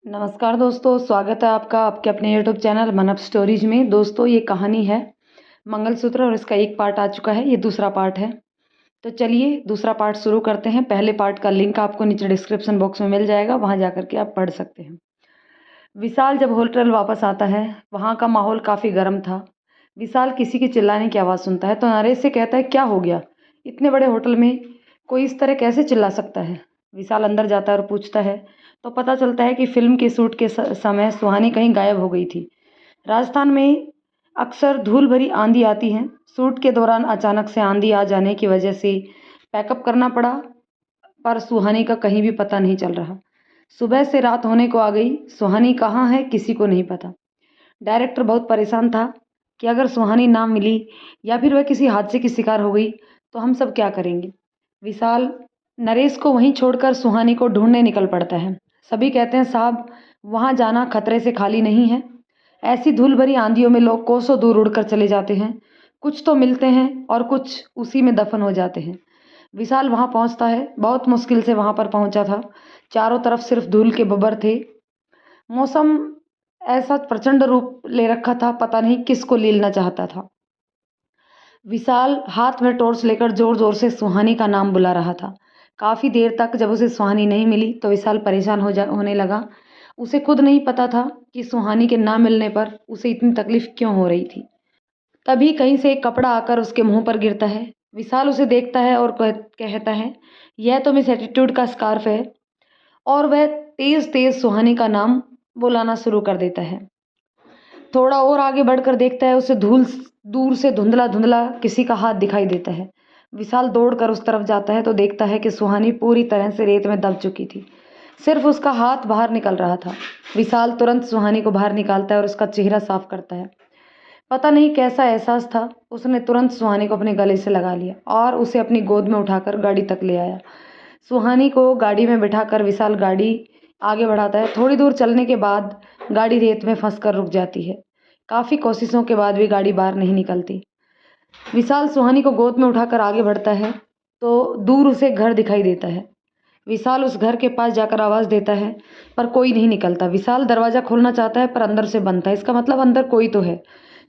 नमस्कार दोस्तों, स्वागत है आपका आपके अपने यूट्यूब चैनल मनप स्टोरीज में। दोस्तों, ये कहानी है मंगलसूत्र और इसका एक पार्ट आ चुका है, ये दूसरा पार्ट है। तो चलिए दूसरा पार्ट शुरू करते हैं। पहले पार्ट का लिंक आपको नीचे डिस्क्रिप्शन बॉक्स में मिल जाएगा, वहाँ जा कर के आप पढ़ सकते हैं। विशाल जब होटल वापस आता है, वहाँ का माहौल काफ़ी गर्म था। विशाल किसी की चिल्लाने की आवाज़ सुनता है तो नरेश से कहता है, क्या हो गया? इतने बड़े होटल में कोई इस तरह कैसे चिल्ला सकता है? विशाल अंदर जाता है और पूछता है तो पता चलता है कि फिल्म के शूट के समय सुहानी कहीं गायब हो गई थी। राजस्थान में अक्सर धूल भरी आंधी आती है। शूट के दौरान अचानक से आंधी आ जाने की वजह से पैकअप करना पड़ा, पर सुहानी का कहीं भी पता नहीं चल रहा। सुबह से रात होने को आ गई, सुहानी कहाँ है किसी को नहीं पता। डायरेक्टर बहुत परेशान था कि अगर सुहानी ना मिली या फिर वह किसी हादसे की शिकार हो गई तो हम सब क्या करेंगे। विशाल नरेश को वहीं छोड़कर सुहानी को ढूंढने निकल पड़ता है। सभी कहते हैं, साहब वहाँ जाना खतरे से खाली नहीं है। ऐसी धूल भरी आंधियों में लोग कोसों दूर उड़कर चले जाते हैं। कुछ तो मिलते हैं और कुछ उसी में दफन हो जाते हैं। विशाल वहाँ पहुँचता है, बहुत मुश्किल से वहाँ पर पहुँचा था। चारों तरफ सिर्फ धूल के बब्बर थे। मौसम ऐसा प्रचंड रूप ले रखा था, पता नहीं किसको लीलना चाहता था। विशाल हाथ में टॉर्च लेकर जोर जोर से सुहानी का नाम बुला रहा था। काफ़ी देर तक जब उसे सुहानी नहीं मिली तो विशाल परेशान होने लगा। उसे खुद नहीं पता था कि सुहानी के ना मिलने पर उसे इतनी तकलीफ क्यों हो रही थी। तभी कहीं से एक कपड़ा आकर उसके मुंह पर गिरता है। विशाल उसे देखता है और कहता है, यह तो मिस एटीट्यूड का स्कार्फ है। और वह तेज तेज सुहानी का नाम बुलाना शुरू कर देता है। थोड़ा और आगे बढ़कर देखता है, उसे दूर से धुंधला धुंधला किसी का हाथ दिखाई देता है। विशाल दौड़कर उस तरफ जाता है तो देखता है कि सुहानी पूरी तरह से रेत में दब चुकी थी। सिर्फ उसका हाथ बाहर निकल रहा था। विशाल तुरंत सुहानी को बाहर निकालता है और उसका चेहरा साफ करता है। पता नहीं कैसा एहसास था, उसने तुरंत सुहानी को अपने गले से लगा लिया और उसे अपनी गोद में उठाकर गाड़ी तक ले आया। सुहानी को गाड़ी में बिठाकर विशाल गाड़ी आगे बढ़ाता है। थोड़ी दूर चलने के बाद गाड़ी रेत में फंसकर रुक जाती है। काफ़ी कोशिशों के बाद भी गाड़ी बाहर नहीं निकलती। विशाल सुहानी को गोद में उठाकर आगे बढ़ता है तो दूर उसे घर दिखाई देता है। विशाल उस घर के पास जाकर आवाज़ देता है, पर कोई नहीं निकलता। विशाल दरवाज़ा खोलना चाहता है पर अंदर से बंद था। इसका मतलब अंदर कोई तो है।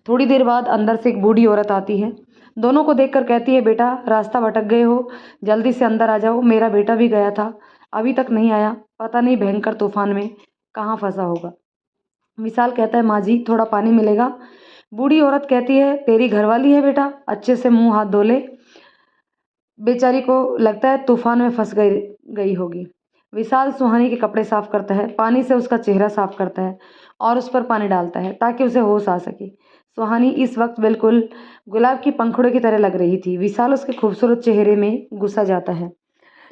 थोड़ी देर बाद अंदर से एक बूढ़ी औरत आती है। दोनों को देखकर कहती है, बेटा रास्ता भटक गए हो, जल्दी से अंदर आ जाओ। मेरा बेटा भी गया था, अभी तक नहीं आया, पता नहीं भयंकर तूफान में कहाँ फंसा होगा। विशाल कहता है, माँ जी थोड़ा पानी मिलेगा? बूढ़ी औरत कहती है, तेरी घरवाली है बेटा, अच्छे से मुंह हाथ धो ले। बेचारी को लगता है तूफान में फंस गई होगी। विशाल सुहानी के कपड़े साफ करता है, पानी से उसका चेहरा साफ करता है और उस पर पानी डालता है ताकि उसे होश आ सके। सुहानी इस वक्त बिल्कुल गुलाब की पंखुड़े की तरह लग रही थी। विशाल उसके खूबसूरत चेहरे में घुसा जाता है।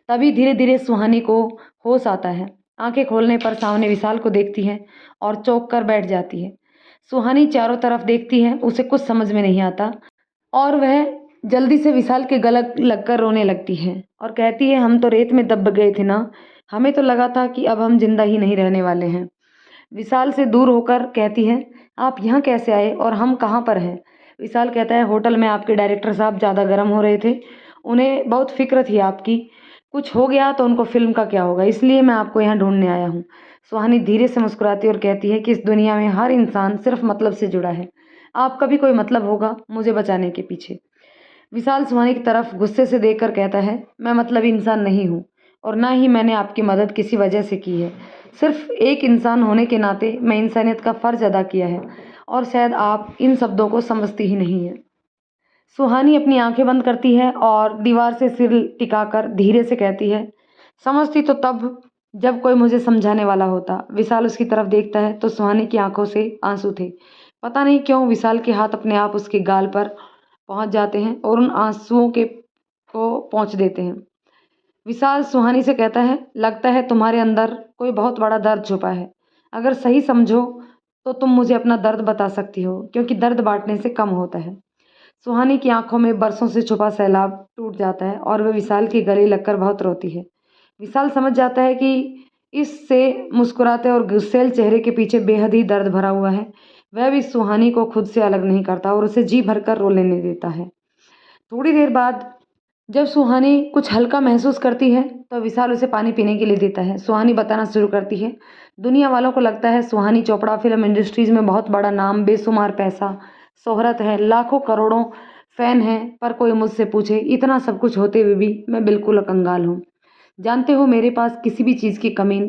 तभी धीरे धीरे सुहानी को होश आता है। आंखें खोलने पर सामने विशाल को देखती है और चौंक कर बैठ जाती है। सुहानी चारों तरफ देखती है, उसे कुछ समझ में नहीं आता और वह जल्दी से विशाल के गले लगकर रोने लगती है और कहती है, हम तो रेत में दब गए थे ना, हमें तो लगा था कि अब हम जिंदा ही नहीं रहने वाले हैं। विशाल से दूर होकर कहती है, आप यहाँ कैसे आए और हम कहाँ पर हैं? विशाल कहता है, होटल में आपके डायरेक्टर साहब ज़्यादा गर्म हो रहे थे, उन्हें बहुत फिक्र थी आपकी, कुछ हो गया तो उनको फिल्म का क्या होगा, इसलिए मैं आपको यहाँ ढूंढने आया हूँ। सुहानी धीरे से मुस्कुराती और कहती है कि इस दुनिया में हर इंसान सिर्फ मतलब से जुड़ा है, आपका भी कोई मतलब होगा मुझे बचाने के पीछे। विशाल सुहानी की तरफ गुस्से से देखकर कहता है, मैं मतलबी इंसान नहीं हूँ और ना ही मैंने आपकी मदद किसी वजह से की है। सिर्फ एक इंसान होने के नाते मैं इंसानियत का फ़र्ज अदा किया है और शायद आप इन शब्दों को समझती ही नहीं है। सुहानी अपनी आंखें बंद करती है और दीवार से सिर टिकाकर धीरे से कहती है, समझती तो तब जब कोई मुझे समझाने वाला होता। विशाल उसकी तरफ देखता है तो सुहानी की आंखों से आंसू थे। पता नहीं क्यों विशाल के हाथ अपने आप उसके गाल पर पहुंच जाते हैं और उन आंसुओं के को पहुंच देते हैं। विशाल सुहानी से कहता है, लगता है तुम्हारे अंदर कोई बहुत बड़ा दर्द छुपा है। अगर सही समझो तो तुम मुझे अपना दर्द बता सकती हो, क्योंकि दर्द बांटने से कम होता है। सुहानी की आंखों में बरसों से छुपा सैलाब टूट जाता है और वह विशाल के गले लगकर बहुत रोती है। विशाल समझ जाता है कि इससे मुस्कुराते और गुस्सैल चेहरे के पीछे बेहद ही दर्द भरा हुआ है। वह भी सुहानी को खुद से अलग नहीं करता और उसे जी भरकर रो लेने देता है। थोड़ी देर बाद जब सुहानी कुछ हल्का महसूस करती है तो विशाल उसे पानी पीने के लिए देता है। सुहानी बताना शुरू करती है, दुनिया वालों को लगता है सुहानी चोपड़ा फिल्म इंडस्ट्रीज़ में बहुत बड़ा नाम, बेशुमार पैसा, शोहरत है, लाखों करोड़ों फ़ैन हैं, पर कोई मुझसे पूछे इतना सब कुछ होते हुए भी मैं बिल्कुल कंगाल हूँ। जानते हो मेरे पास किसी भी चीज़ की कमी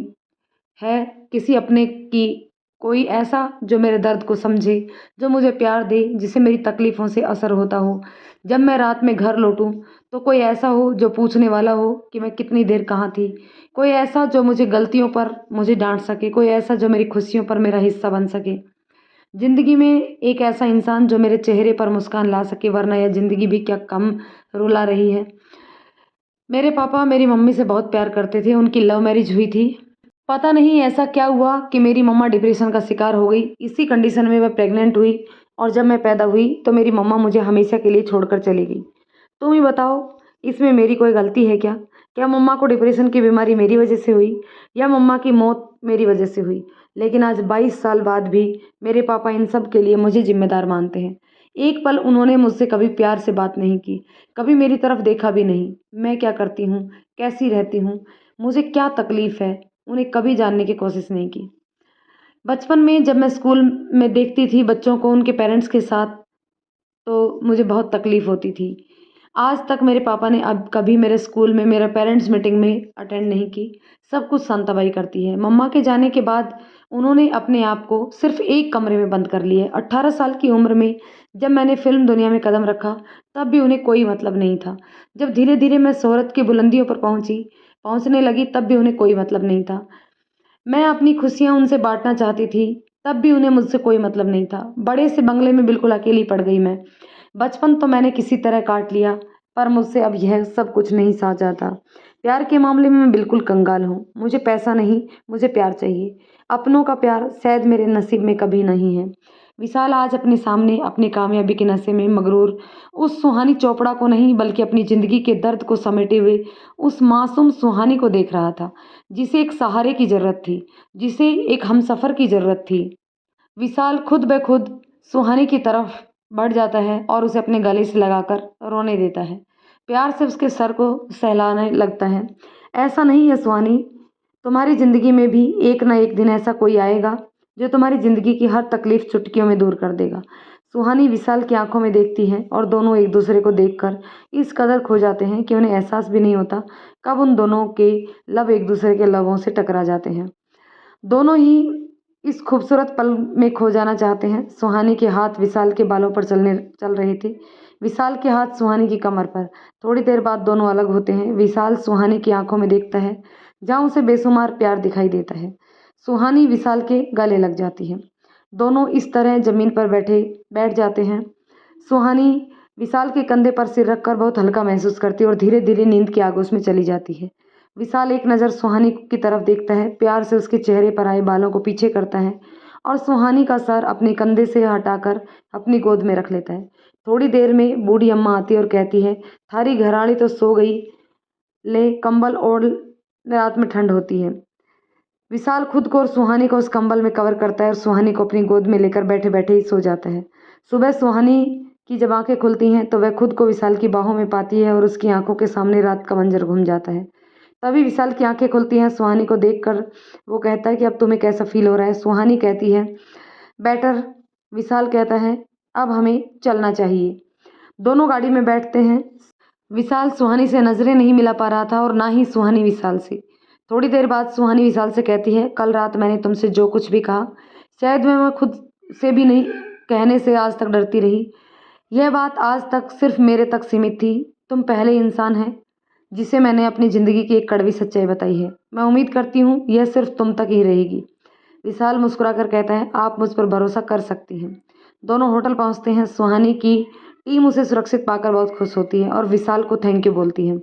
है, किसी अपने की, कोई ऐसा जो मेरे दर्द को समझे, जो मुझे प्यार दे, जिसे मेरी तकलीफ़ों से असर होता हो। जब मैं रात में घर लौटूं तो कोई ऐसा हो जो पूछने वाला हो कि मैं कितनी देर कहाँ थी, कोई ऐसा जो मुझे गलतियों पर मुझे डांट सके, कोई ऐसा जो मेरी खुशियों पर मेरा हिस्सा बन सके। ज़िंदगी में एक ऐसा इंसान जो मेरे चेहरे पर मुस्कान ला सके, वरना यह ज़िंदगी भी क्या कम रुला रही है। मेरे पापा मेरी मम्मी से बहुत प्यार करते थे, उनकी लव मैरिज हुई थी। पता नहीं ऐसा क्या हुआ कि मेरी मम्मा डिप्रेशन का शिकार हो गई। इसी कंडीशन में मैं प्रेग्नेंट हुई और जब मैं पैदा हुई तो मेरी मम्मा मुझे हमेशा के लिए छोड़कर चली गई। तुम ही बताओ, इसमें मेरी कोई गलती है क्या? क्या मम्मा को डिप्रेशन की बीमारी मेरी वजह से हुई या मम्मा की मौत मेरी वजह से हुई? लेकिन आज 22 साल बाद भी मेरे पापा इन सब के लिए मुझे जिम्मेदार मानते हैं। एक पल उन्होंने मुझसे कभी प्यार से बात नहीं की, कभी मेरी तरफ देखा भी नहीं। मैं क्या करती हूँ, कैसी रहती हूँ, मुझे क्या तकलीफ़ है, उन्हें कभी जानने की कोशिश नहीं की। बचपन में जब मैं स्कूल में देखती थी बच्चों को उनके पेरेंट्स के साथ, तो मुझे बहुत तकलीफ़ होती थी। आज तक मेरे पापा ने अब कभी मेरे स्कूल में मेरा पेरेंट्स मीटिंग में अटेंड नहीं की। सब कुछ शांताबाई करती है। मम्मा के जाने के बाद उन्होंने अपने आप को सिर्फ़ एक कमरे में बंद कर लिया है। 18 साल की उम्र में जब मैंने फ़िल्म दुनिया में कदम रखा, तब भी उन्हें कोई मतलब नहीं था। जब धीरे-धीरे मैं शोहरत की बुलंदियों पर पहुँचने लगी, तब भी उन्हें कोई मतलब नहीं था। मैं अपनी खुशियाँ उनसे बाँटना चाहती थी, तब भी उन्हें मुझसे कोई मतलब नहीं था। बड़े से बंगले में बिल्कुल अकेली पड़ गई मैं। बचपन तो मैंने किसी तरह काट लिया, पर मुझसे अब यह सब कुछ नहीं सहा जाता। प्यार के मामले में मैं बिल्कुल कंगाल हूँ। मुझे पैसा नहीं, मुझे प्यार चाहिए। अपनों का प्यार शायद मेरे नसीब में कभी नहीं है। विशाल आज अपने सामने अपनी कामयाबी के नशे में मगरूर उस सुहानी चोपड़ा को नहीं, बल्कि अपनी ज़िंदगी के दर्द को समेटे हुए उस मासूम सुहानी को देख रहा था, जिसे एक सहारे की ज़रूरत थी, जिसे एक हमसफ़र की ज़रूरत थी। विशाल खुद ब खुद सुहानी की तरफ बढ़ जाता है और उसे अपने गले से लगाकर रोने देता है। प्यार से उसके सर को सहलाने लगता है। ऐसा नहीं है सुहानी, तुम्हारी ज़िंदगी में भी एक ना एक दिन ऐसा कोई आएगा जो तुम्हारी ज़िंदगी की हर तकलीफ़ चुटकियों में दूर कर देगा। सुहानी विशाल की आंखों में देखती है और दोनों एक दूसरे को देखकर इस कदर खो जाते हैं कि उन्हें एहसास भी नहीं होता कब उन दोनों के लब एक दूसरे के लबों से टकरा जाते हैं। दोनों ही इस खूबसूरत पल में खो जाना चाहते हैं। सुहानी के हाथ विशाल के बालों पर चल रहे थे, विशाल के हाथ सुहानी की कमर पर। थोड़ी देर बाद दोनों अलग होते हैं। विशाल सुहानी की आंखों में देखता है जहाँ उसे बेशुमार प्यार दिखाई देता है। सुहानी विशाल के गले लग जाती है। दोनों इस तरह ज़मीन पर बैठ जाते हैं। सुहानी विशाल के कंधे पर सिर रखकर बहुत हल्का महसूस करती है और धीरे धीरे नींद की आगोश में चली जाती है। विशाल एक नज़र सुहानी की तरफ देखता है, प्यार से उसके चेहरे पर आए बालों को पीछे करता है और सुहानी का सर अपने कंधे से हटाकर अपनी गोद में रख लेता है। थोड़ी देर में बूढ़ी अम्मा आती है और कहती है, थारी घरवाली तो सो गई, ले कंबल ओढ़, रात में ठंड होती है। विशाल खुद को और सुहानी को उस कंबल में कवर करता है और सुहानी को अपनी गोद में लेकर बैठे बैठे ही सो जाता है। सुबह सुहानी की जब आंखें खुलती हैं तो वह खुद को विशाल की बाहों में पाती है और उसकी आंखों के सामने रात का मंजर घूम जाता है। तभी विशाल की आंखें खुलती हैं। सुहानी को देखकर वो कहता है कि अब तुम्हें कैसा फील हो रहा है? सुहानी कहती है, बेटर। विशाल कहता है, अब हमें चलना चाहिए। दोनों गाड़ी में बैठते हैं। विशाल सुहानी से नज़रें नहीं मिला पा रहा था और ना ही सुहानी विशाल से। थोड़ी देर बाद सुहानी विशाल से कहती है, कल रात मैंने तुमसे जो कुछ भी कहा, शायद मैं खुद से भी नहीं कहने से आज तक डरती रही। यह बात आज तक सिर्फ मेरे तक सीमित थी। तुम पहले इंसान हैं जिसे मैंने अपनी ज़िंदगी की एक कड़वी सच्चाई बताई है। मैं उम्मीद करती हूँ यह सिर्फ तुम तक ही रहेगी। विशाल मुस्कुराकर कहता है, आप मुझ पर भरोसा कर सकती हैं। दोनों होटल पहुँचते हैं। सुहानी की टीम उसे सुरक्षित पाकर बहुत खुश होती है और विशाल को थैंक यू बोलती है।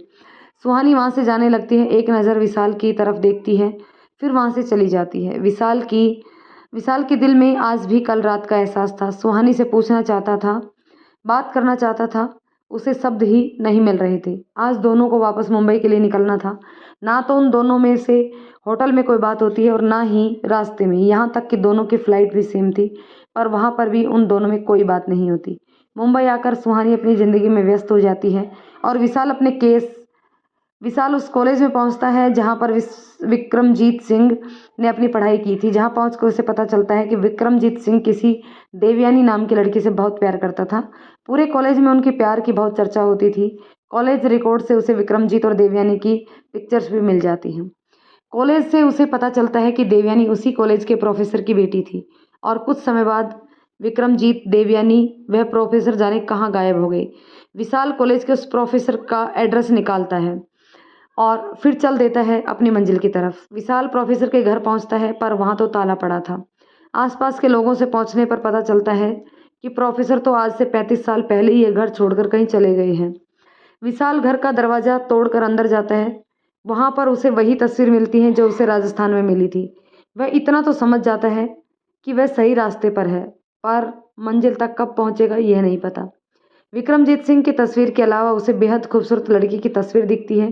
सुहानी वहाँ से जाने लगती है, एक नज़र विशाल की तरफ देखती है, फिर वहाँ से चली जाती है। विशाल के दिल में आज भी कल रात का एहसास था। सुहानी से पूछना चाहता था, बात करना चाहता था, उसे शब्द ही नहीं मिल रहे थे। आज दोनों को वापस मुंबई के लिए निकलना था। ना तो उन दोनों में से होटल में कोई बात होती है और ना ही रास्ते में। यहाँ तक कि दोनों की फ़्लाइट भी सेम थी, पर वहाँ पर भी उन दोनों में कोई बात नहीं होती। मुंबई आकर सुहानी अपनी ज़िंदगी में व्यस्त हो जाती है और विशाल उस कॉलेज में पहुंचता है जहां पर विक्रमजीत सिंह ने अपनी पढ़ाई की थी। जहां पहुंचकर उसे पता चलता है कि विक्रमजीत सिंह किसी देवयानी नाम की लड़की से बहुत प्यार करता था। पूरे कॉलेज में उनके प्यार की बहुत चर्चा होती थी। कॉलेज रिकॉर्ड से उसे विक्रमजीत और देवयानी की पिक्चर्स भी मिल जाती हैं। कॉलेज से उसे पता चलता है कि देवयानी उसी कॉलेज के प्रोफेसर की बेटी थी और कुछ समय बाद विक्रमजीत, देवयानी वह प्रोफेसर जाने कहाँ गायब हो गए। विशाल कॉलेज के उस प्रोफेसर का एड्रेस निकालता है और फिर चल देता है अपनी मंजिल की तरफ। विशाल प्रोफेसर के घर पहुंचता है पर वहां तो ताला पड़ा था। आसपास के लोगों से पूछने पर पता चलता है कि प्रोफेसर तो आज से 35 साल पहले ही ये घर छोड़कर कहीं चले गए हैं। विशाल घर का दरवाज़ा तोड़कर अंदर जाता है। वहाँ पर उसे वही तस्वीर मिलती है जो उसे राजस्थान में मिली थी। वह इतना तो समझ जाता है कि वह सही रास्ते पर है, पर मंजिल तक कब पहुँचेगा यह नहीं पता। विक्रमजीत सिंह की तस्वीर के अलावा उसे बेहद खूबसूरत लड़की की तस्वीर दिखती है।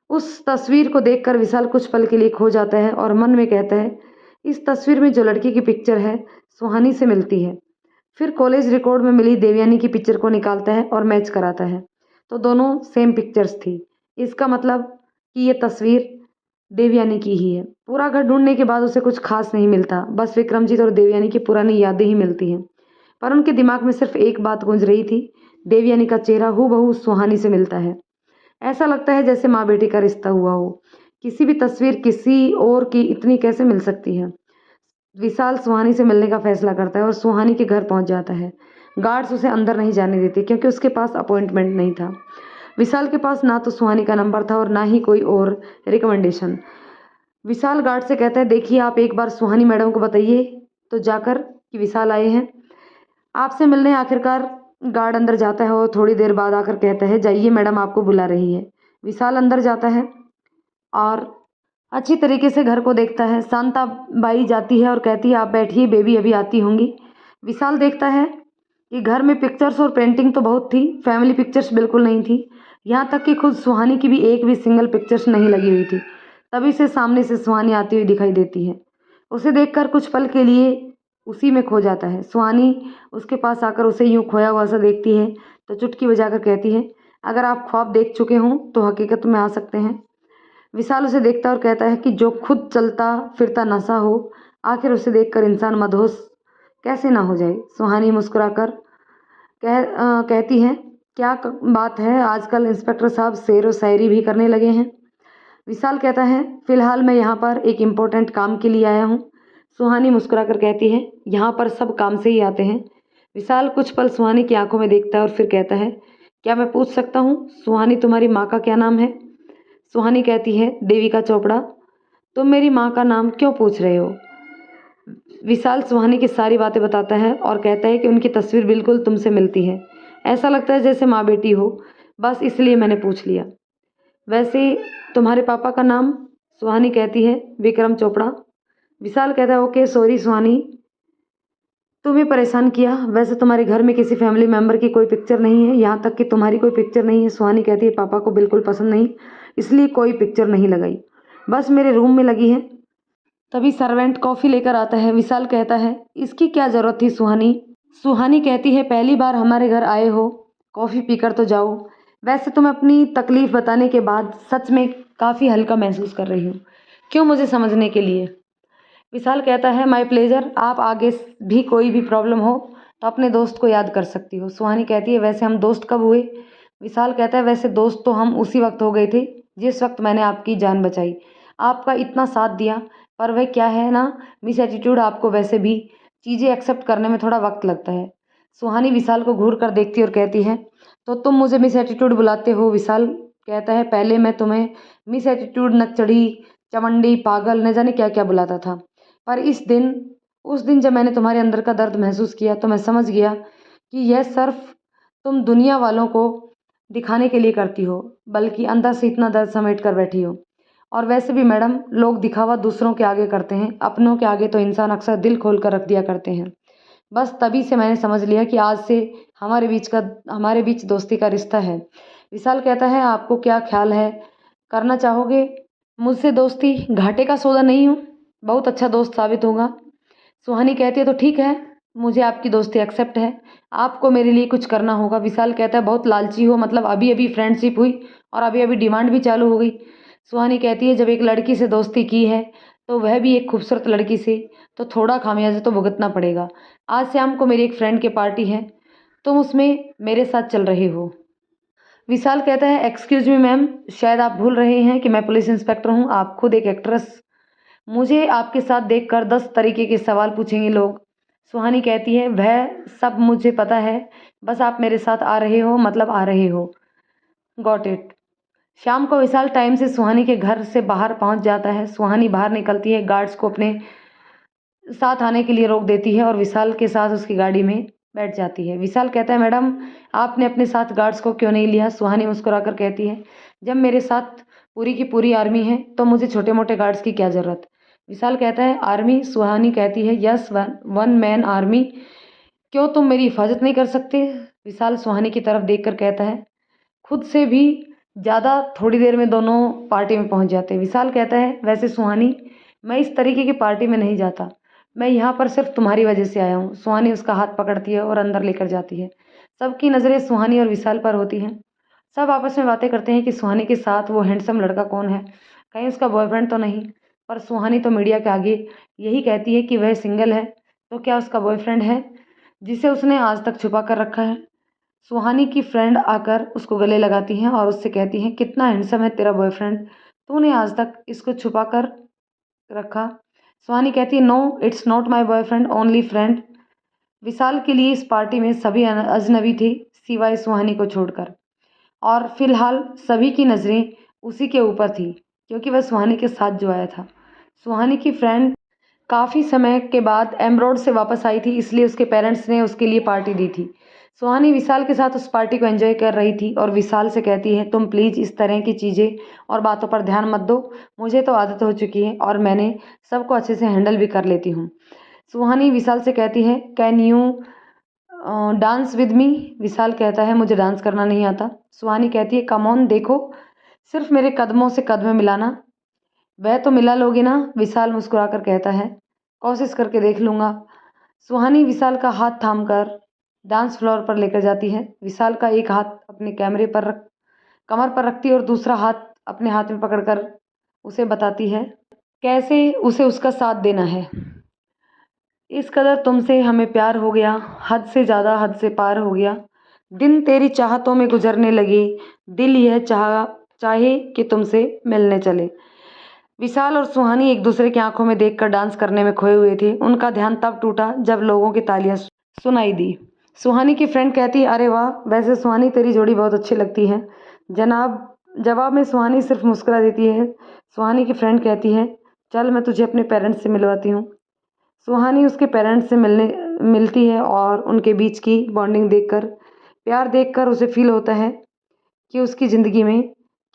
उस तस्वीर को देखकर विशाल कुछ पल के लिए खो जाता है और मन में कहता है, इस तस्वीर में जो लड़की की पिक्चर है सुहानी से मिलती है। फिर कॉलेज रिकॉर्ड में मिली देवयानी की पिक्चर को निकालता है और मैच कराता है, तो दोनों सेम पिक्चर्स थी। इसका मतलब कि ये तस्वीर देवयानी की ही है। पूरा घर ढूंढने के बाद उसे कुछ खास नहीं मिलता, बस विक्रमजीत और देवयानी की पुरानी यादें ही मिलती हैं। पर उनके दिमाग में सिर्फ एक बात गूंज रही थी, देवयानी का चेहरा हूबहू सुहानी से मिलता है। ऐसा लगता है जैसे माँ बेटी का रिश्ता हुआ हो। किसी भी तस्वीर किसी और की इतनी कैसे मिल सकती है। विशाल सुहानी से मिलने का फैसला करता है और सुहानी के घर पहुंच जाता है। गार्ड्स उसे अंदर नहीं जाने देते क्योंकि उसके पास अपॉइंटमेंट नहीं था। विशाल के पास ना तो सुहानी का नंबर था और ना ही कोई और रिकमेंडेशन। विशाल गार्ड से कहता है, देखिए आप एक बार सुहानी मैडम को बताइए तो जाकर कि विशाल आए हैं आपसे मिलने। आखिरकार गार्ड अंदर जाता है और थोड़ी देर बाद आकर कहता है, जाइए मैडम आपको बुला रही है। विशाल अंदर जाता है और अच्छी तरीके से घर को देखता है। शांता बाई जाती है और कहती है, आप बैठिए, बेबी अभी आती होंगी। विशाल देखता है कि घर में पिक्चर्स और पेंटिंग तो बहुत थी, फैमिली पिक्चर्स बिल्कुल नहीं थी। यहाँ तक कि खुद सुहानी की भी एक भी सिंगल पिक्चर्स नहीं लगी हुई थी। तभी से सामने से सुहानी आती हुई दिखाई देती है। उसे देखकर कुछ पल के लिए उसी में खो जाता है। सुहानी उसके पास आकर उसे यूं खोया हुआ सा देखती है तो चुटकी बजाकर कहती है, अगर आप ख्वाब देख चुके हों तो हकीकत में आ सकते हैं। विशाल उसे देखता और कहता है कि जो खुद चलता फिरता नशा हो, आखिर उसे देखकर इंसान मदहोश कैसे ना हो जाए। सुहानी मुस्कुराकर कहती है, क्या बात है, आजकल इंस्पेक्टर साहब शेर व शायरी भी करने लगे हैं। विशाल कहता है, फिलहाल मैं यहाँ पर एक इम्पोर्टेंट काम के लिए आया हूँ। सुहानी मुस्कुराकर कहती है, यहाँ पर सब काम से ही आते हैं। विशाल कुछ पल सुहानी की आंखों में देखता है और फिर कहता है, क्या मैं पूछ सकता हूँ सुहानी तुम्हारी माँ का क्या नाम है। सुहानी कहती है, देविका चोपड़ा। तुम मेरी माँ का नाम क्यों पूछ रहे हो। विशाल सुहानी की सारी बातें बताता है और कहता है कि उनकी तस्वीर बिल्कुल तुमसे मिलती है। ऐसा लगता है जैसे माँ बेटी हो, बस इसलिए मैंने पूछ लिया। वैसे तुम्हारे पापा का नाम। सुहानी कहती है, विक्रम चोपड़ा। विशाल कहता है, ओके सॉरी सुहानी, तुम्हें परेशान किया। वैसे तुम्हारे घर में किसी फैमिली मेम्बर की कोई पिक्चर नहीं है, यहाँ तक कि तुम्हारी कोई पिक्चर नहीं है। सुहानी कहती है, पापा को बिल्कुल पसंद नहीं, इसलिए कोई पिक्चर नहीं लगाई, बस मेरे रूम में लगी है। तभी सर्वेंट कॉफ़ी लेकर आता है। विशाल कहता है, इसकी क्या ज़रूरत थी सुहानी। सुहानी कहती है, पहली बार हमारे घर आए हो, कॉफ़ी पीकर तो जाओ। वैसे तुम अपनी तकलीफ़ बताने के बाद सच में काफ़ी हल्का महसूस कर रही हूँ, क्यों मुझे समझने के लिए। विशाल कहता है, माय प्लेजर, आप आगे भी कोई भी प्रॉब्लम हो तो अपने दोस्त को याद कर सकती हो। सुहानी कहती है, वैसे हम दोस्त कब हुए। विशाल कहता है, वैसे दोस्त तो हम उसी वक्त हो गए थे जिस वक्त मैंने आपकी जान बचाई, आपका इतना साथ दिया। पर वह क्या है ना मिस एटीट्यूड, आपको वैसे भी चीज़ें एक्सेप्ट करने में थोड़ा वक्त लगता है। सुहानी विशाल को घूर कर देखती और कहती है, तो तुम मुझे मिस एटीट्यूड बुलाते हो। विशाल कहता है, पहले मैं तुम्हें मिस एटीट्यूड, नकचढ़ी, चमंडी, पागल, न जाने क्या क्या बुलाता था, पर उस दिन जब मैंने तुम्हारे अंदर का दर्द महसूस किया तो मैं समझ गया कि यह सिर्फ तुम दुनिया वालों को दिखाने के लिए करती हो, बल्कि अंदर से इतना दर्द समेट कर बैठी हो। और वैसे भी मैडम, लोग दिखावा दूसरों के आगे करते हैं, अपनों के आगे तो इंसान अक्सर दिल खोल कर रख दिया करते हैं। बस तभी से मैंने समझ लिया कि आज से हमारे बीच दोस्ती का रिश्ता है। विशाल कहता है, आपको क्या ख्याल है, करना चाहोगे मुझसे दोस्ती। घाटे का सौदा नहीं हूँ, बहुत अच्छा दोस्त साबित होगा। सुहानी कहती है, तो ठीक है, मुझे आपकी दोस्ती एक्सेप्ट है, आपको मेरे लिए कुछ करना होगा। विशाल कहता है बहुत लालची हो, मतलब अभी अभी फ्रेंडशिप हुई और अभी अभी डिमांड भी चालू हो गई। सुहानी कहती है जब एक लड़की से दोस्ती की है तो वह भी एक खूबसूरत लड़की से, तो थोड़ा खामियाजा तो भुगतना पड़ेगा। आज शाम को मेरी एक फ्रेंड की पार्टी है, तुम उसमें मेरे साथ चल रहे हो। विशाल कहता है एक्सक्यूज़ मी मैम, शायद आप भूल रहे हैं कि मैं पुलिस इंस्पेक्टर हूँ, आप खुद एक एक्ट्रेस। मुझे आपके साथ देखकर 10 तरीके के सवाल पूछेंगे लोग। सुहानी कहती है वह सब मुझे पता है, बस आप मेरे साथ आ रहे हो मतलब आ रहे हो। Got it. शाम को विशाल टाइम से सुहानी के घर से बाहर पहुंच जाता है। सुहानी बाहर निकलती है, गार्ड्स को अपने साथ आने के लिए रोक देती है और विशाल के साथ उसकी गाड़ी में बैठ जाती है। विशाल कहता है मैडम आपने अपने साथ गार्ड्स को क्यों नहीं लिया? सुहानी मुस्कुराकर कहती है जब मेरे साथ पूरी की पूरी आर्मी है तो मुझे छोटे मोटे गार्ड्स की क्या ज़रूरत। विशाल कहता है आर्मी? सुहानी कहती है यस, वन मैन आर्मी। क्यों तुम मेरी हिफाजत नहीं कर सकते? विशाल सुहानी की तरफ देखकर कहता है खुद से भी ज़्यादा। थोड़ी देर में दोनों पार्टी में पहुंच जाते हैं। विशाल कहता है वैसे सुहानी मैं इस तरीके की पार्टी में नहीं जाता, मैं यहाँ पर सिर्फ तुम्हारी वजह से आया हूँ। सुहानी उसका हाथ पकड़ती है और अंदर लेकर जाती है। सबकी नज़रें सुहानी और विशाल पर होती हैं। सब आपस में बातें करते हैं कि सुहानी के साथ वो हैंडसम लड़का कौन है, कहीं उसका बॉयफ्रेंड तो नहीं। पर सुहानी तो मीडिया के आगे यही कहती है कि वह सिंगल है, तो क्या उसका बॉयफ्रेंड है जिसे उसने आज तक छुपा कर रखा है। सुहानी की फ्रेंड आकर उसको गले लगाती हैं और उससे कहती हैं कितना हैंडसम है तेरा बॉयफ्रेंड, तूने आज तक इसको छुपा कर रखा। सुहानी कहती है no it's not my boyfriend, only friend. Vishal के लिए इस पार्टी में सभी अजनबी थे सिवाय सुहानी को छोड़कर, और फिलहाल सभी की नज़रें उसी के ऊपर थी क्योंकि वह सुहानी के साथ जो आया था। सुहानी की फ्रेंड काफ़ी समय के बाद एमरोड से वापस आई थी, इसलिए उसके पेरेंट्स ने उसके लिए पार्टी दी थी। सुहानी विशाल के साथ उस पार्टी को एंजॉय कर रही थी और विशाल से कहती है तुम प्लीज़ इस तरह की चीज़ें और बातों पर ध्यान मत दो, मुझे तो आदत हो चुकी है और मैंने सबको अच्छे से हैंडल भी कर लेती हूँ। सुहानी विशाल से कहती है can you dance with me? Vishal कहता है मुझे डांस करना नहीं आता। सुहानी कहती है कम ऑन, देखो सिर्फ मेरे कदमों से कदम मिलाना। वह तो मिला लोगे ना? विशाल मुस्कुराकर कहता है कोशिश करके देख लूँगा। सुहानी विशाल का हाथ थामकर डांस फ्लोर पर लेकर जाती है। विशाल का एक हाथ अपने कमर पर रखती है और दूसरा हाथ अपने हाथ में पकड़कर उसे बताती है कैसे उसे उसका साथ देना है। इस कदर तुमसे हमें प्यार हो गया, हद से ज़्यादा, हद से पार हो गया। दिन तेरी चाहतों में गुजरने लगे, दिल यह चाहे कि तुमसे मिलने चले। विशाल और सुहानी एक दूसरे की आंखों में देखकर डांस करने में खोए हुए थे। उनका ध्यान तब टूटा जब लोगों की तालियां सुनाई दी। सुहानी की फ्रेंड कहती अरे वाह, वैसे सुहानी तेरी जोड़ी बहुत अच्छी लगती है जनाब। जवाब में सुहानी सिर्फ मुस्कुरा देती है। सुहानी की फ्रेंड कहती है चल मैं तुझे अपने पेरेंट्स से मिलवाती हूँ। सुहानी उसके पेरेंट्स से मिलती है और उनके बीच की बॉन्डिंग देखकर, प्यार देखकर उसे फील होता है कि उसकी ज़िंदगी में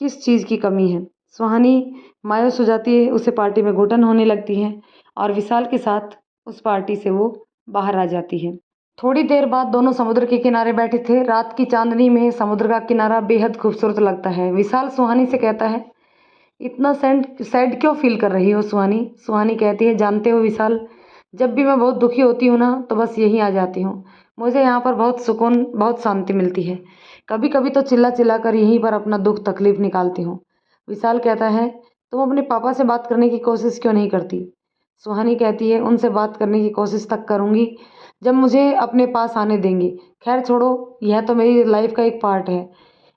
किस चीज़ की कमी है। सुहानी मायूस हो जाती है, उसे पार्टी में घुटन होने लगती है और विशाल के साथ उस पार्टी से वो बाहर आ जाती है। थोड़ी देर बाद दोनों समुद्र के किनारे बैठे थे। रात की चांदनी में समुद्र का किनारा बेहद खूबसूरत लगता है। विशाल सुहानी से कहता है इतना सैड क्यों फील कर रही हो सुहानी? सुहानी कहती है जानते हो विशाल, जब भी मैं बहुत दुखी होती हूँ ना तो बस यहीं आ जाती हूँ। मुझे यहाँ पर बहुत सुकून, बहुत शांति मिलती है। कभी कभी तो चिल्ला चिल्ला कर यहीं पर अपना दुख तकलीफ निकालती हूँ। विशाल कहता है तुम अपने पापा से बात करने की कोशिश क्यों नहीं करती? सुहानी कहती है उनसे बात करने की कोशिश तक करूँगी जब मुझे अपने पास आने देंगे। खैर छोड़ो, यह तो मेरी लाइफ का एक पार्ट है,